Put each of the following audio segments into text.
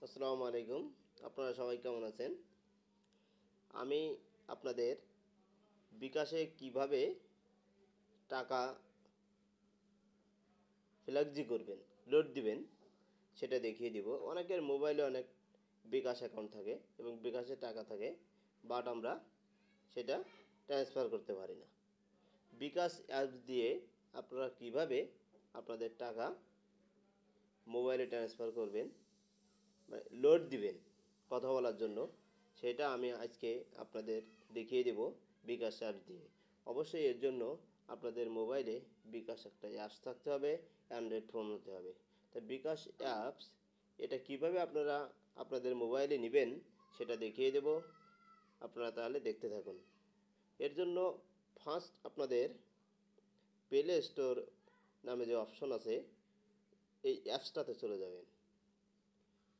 আসসালামু আলাইকুম। আপনারা সবাই কেমন আছেন? আমি আপনাদের বিকাশে কিভাবে টাকা ফ্লেক্সি করবেন, লোড দিবেন সেটা দেখিয়ে দিব। অনেকের মোবাইলে অনেক বিকাশ অ্যাকাউন্ট থাকে এবং বিকাশে টাকা থাকে, বাট আমরা সেটা ট্রান্সফার করতে পারি না। বিকাশ অ্যাপস দিয়ে আপনারা কিভাবে আপনাদের টাকা মোবাইলে ট্রান্সফার করবেন, মানে লোড দিবেন কথা বলার জন্য, সেটা আমি আজকে আপনাদের দেখিয়ে দেব বিকাশ অ্যাপস দিয়ে। অবশ্যই এর জন্য আপনাদের মোবাইলে বিকাশ একটা অ্যাপস থাকতে হবে, অ্যান্ড্রয়েড ফোন হতে হবে। তা বিকাশ অ্যাপস এটা কিভাবে আপনারা আপনাদের মোবাইলে নেবেন সেটা দেখিয়ে দেব। আপনারা তাহলে দেখতে থাকুন। এর জন্য ফার্স্ট আপনাদের প্লে স্টোর নামে যে অপশন আছে এই অ্যাপসটাতে চলে যাবেন।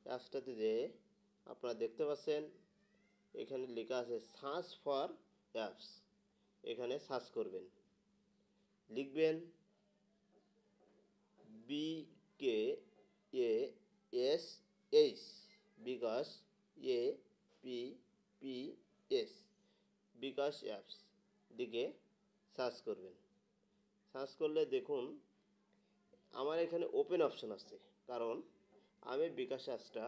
অ্যাপসটাতে যেয়ে আপনারা দেখতে পাচ্ছেন এখানে লেখা আছে সার্চ ফর অ্যাপস। এখানে সার্চ করবেন, লিখবেন BKASH বিকাশ APPS বিকাশ অ্যাপস দিকে সার্চ করবেন। সার্চ করলে দেখুন আমার এখানে ওপেন অপশন আছে, কারণ আমি বিকাশ অ্যাপসটা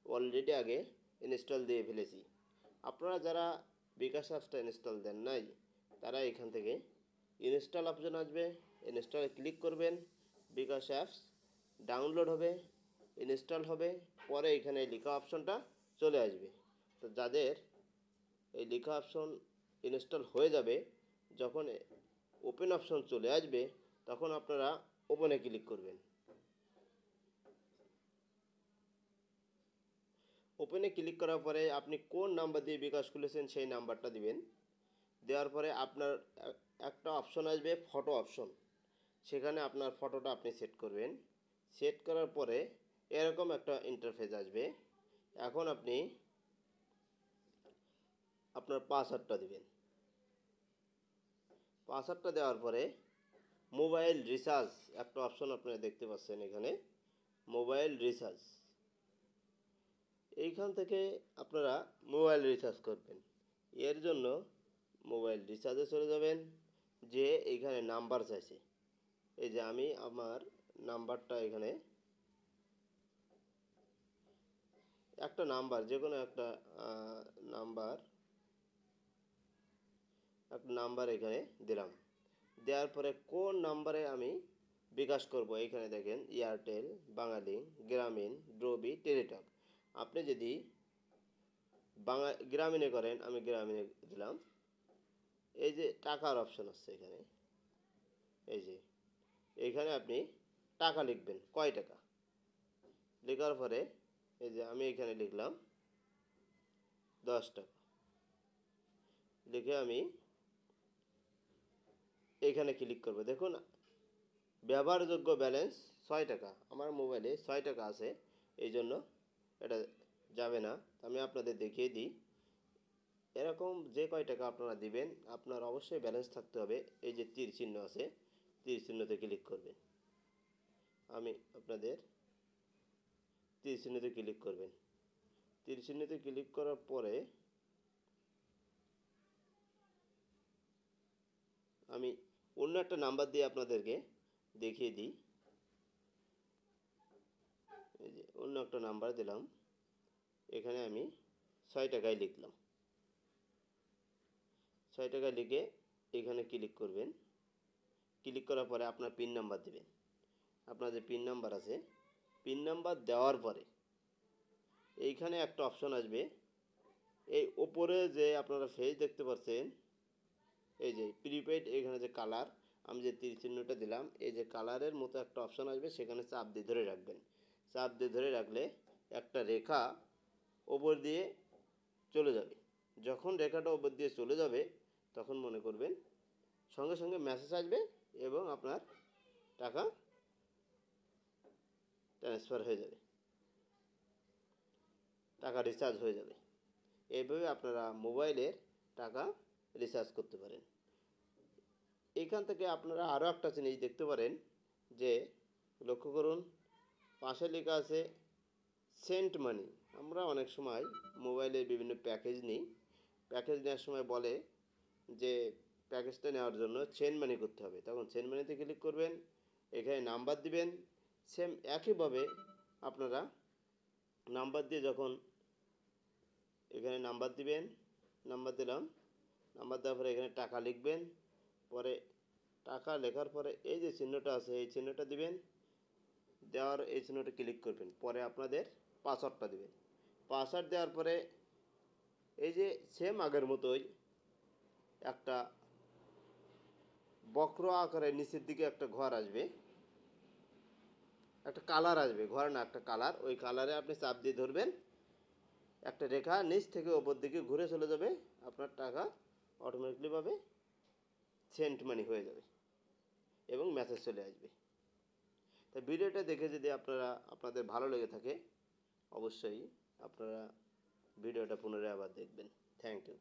অলরেডি আগে ইনস্টল দিয়ে ফেলেছি। আপনারা যারা বিকাশ অ্যাপসটা ইনস্টল দেন নাই তারা এখান থেকে ইনস্টল অপশন আসবে, ইনস্টলে ক্লিক করবেন, বিকাশ অ্যাপস ডাউনলোড হবে, ইনস্টল হবে, পরে এখানে লেখা অপশনটা চলে আসবে। তো যাদের এই লেখা অপশন ইনস্টল হয়ে যাবে, যখন ওপেন অপশন চলে আসবে তখন আপনারা ওপেনে ক্লিক করবেন। ওপেনে ক্লিক করার পরে আপনি কোন নাম্বার দিয়ে বিকাশ খুলেছেন সেই নাম্বারটা দিবেন। দেওয়ার পরে আপনার একটা অপশন আসবে ফটো অপশন, সেখানে আপনার ফটোটা আপনি সেট করবেন। সেট করার পরে এরকম একটা ইন্টারফেস আসবে। এখন আপনি আপনার পাসওয়ার্ডটা দিবেন। পাসওয়ার্ডটা দেওয়ার পরে মোবাইল রিচার্জ একটা অপশন আপনারা দেখতে পাচ্ছেন এখানে, মোবাইল রিচার্জ। এইখান থেকে আপনারা মোবাইল রিচার্জ করবেন। এর জন্য মোবাইল রিচার্জে চলে যাবেন, যে এইখানে নাম্বার চাইছে, এই যে আমি আমার নাম্বারটা এখানে একটা নাম্বার, যে কোনো একটা নাম্বার এখানে দিলাম। দেওয়ার পরে কোন নাম্বারে আমি বিকাশ করব, এখানে দেখেন এয়ারটেল, বাঙালি, গ্রামীণ, ড্রবি, টেলিটক। আপনি যদি গ্রামীণে করেন, আমি গ্রামীণে দিলাম। এই যে টাকার অপশন আছে এখানে, এই যে এইখানে আপনি টাকা লিখবেন, কয় টাকা। লেখার পরে এই যে আমি এখানে লিখলাম 10 টাকা। লিখে আমি এইখানে ক্লিক করব। দেখুন ব্যবহারযোগ্য ব্যালেন্স 6 টাকা, আমার মোবাইলে 6 টাকা আছে, এই জন্য এটা যাবে না। আমি আপনাদের দেখিয়ে দিই, এরকম যে কয় টাকা আপনারা দিবেন আপনার অবশ্যই ব্যালেন্স থাকতে হবে। এই যে তীর চিহ্ন আছে, তীর চিহ্নতে ক্লিক করবেন। আমি আপনাদের তীর চিহ্নতে ক্লিক করবেন। তীর চিহ্নতে ক্লিক করার পরে আমি অন্য একটা নাম্বার দিয়ে আপনাদেরকে দেখিয়ে দিই। এই যে অন্য একটা নাম্বার দিলাম, এখানে আমি 6 টাকায় লিখলাম। 6 টাকা লিখে এখানে ক্লিক করবেন। ক্লিক করার পরে আপনার পিন নাম্বার দেবেন। আপনার যে পিন নাম্বার আছে, পিন নাম্বার দেওয়ার পরে এইখানে একটা অপশন আসবে। এই ওপরে যে আপনারা ফেজ দেখতে পাচ্ছেন, এই যে প্রিপেড, এখানে যে কালার, আমি যে তীর চিহ্নটা দিলাম, এই যে কালারের মতো একটা অপশন আসবে, সেখানে চাপ দিয়ে ধরে রাখবেন। চাপ দিয়ে ধরে রাখলে একটা রেখা ওপর দিয়ে চলে যাবে। যখন রেখাটা ওপর দিয়ে চলে যাবে তখন মনে করবেন সঙ্গে সঙ্গে মেসেজ আসবে এবং আপনার টাকা ট্রান্সফার হয়ে যাবে, টাকা রিচার্জ হয়ে যাবে। এইভাবে আপনারা মোবাইলের টাকা রিচার্জ করতে পারেন। এইখান থেকে আপনারা আরও একটা জিনিস দেখতে পারেন, যে লক্ষ্য করুন পাশে লেখা আছে সেন্ট মানি। আমরা অনেক সময় মোবাইলে বিভিন্ন প্যাকেজ নিই। প্যাকেজ নেওয়ার সময় বলে যে প্যাকেজটা নেওয়ার জন্য সেন্ড মানি করতে হবে। তখন সেন্ড মানিতে ক্লিক করবেন, এখানে নাম্বার দিবেন। সেম একইভাবে আপনারা নাম্বার দিয়ে যখন এখানে নাম্বার দিবেন, নাম্বার দিলাম, নাম্বার দেওয়ার পরে এখানে টাকা লিখবেন। পরে টাকা লেখার পরে এই যে চিহ্নটা আছে এই চিহ্নটা দিবেন, দেওয়ার এই চিহ্নটা ক্লিক করবেন। পরে আপনাদের পাসওয়ার্ডটা দিবেন। পাসওয়ার্ড দেওয়ার পরে এই যে সেম আগের মতোই একটা বক্র আকারে নিচের দিকে একটা ঘর আসবে, একটা কালার আসবে, ঘর না একটা কালার, ওই কালারে আপনি চাপ দিয়ে ধরবেন, একটা রেখা নিচ থেকে ওপর দিকে ঘুরে চলে যাবে, আপনার টাকা অটোমেটিকলিভাবে সেন্ট মানি হয়ে যাবে এবং মেসেজ চলে আসবে। তো ভিডিওটা দেখে যদি আপনাদের ভালো লেগে থাকে অবশ্যই আপনারা ভিডিওটা পুনরায় আবার দেখবেন। Thank you.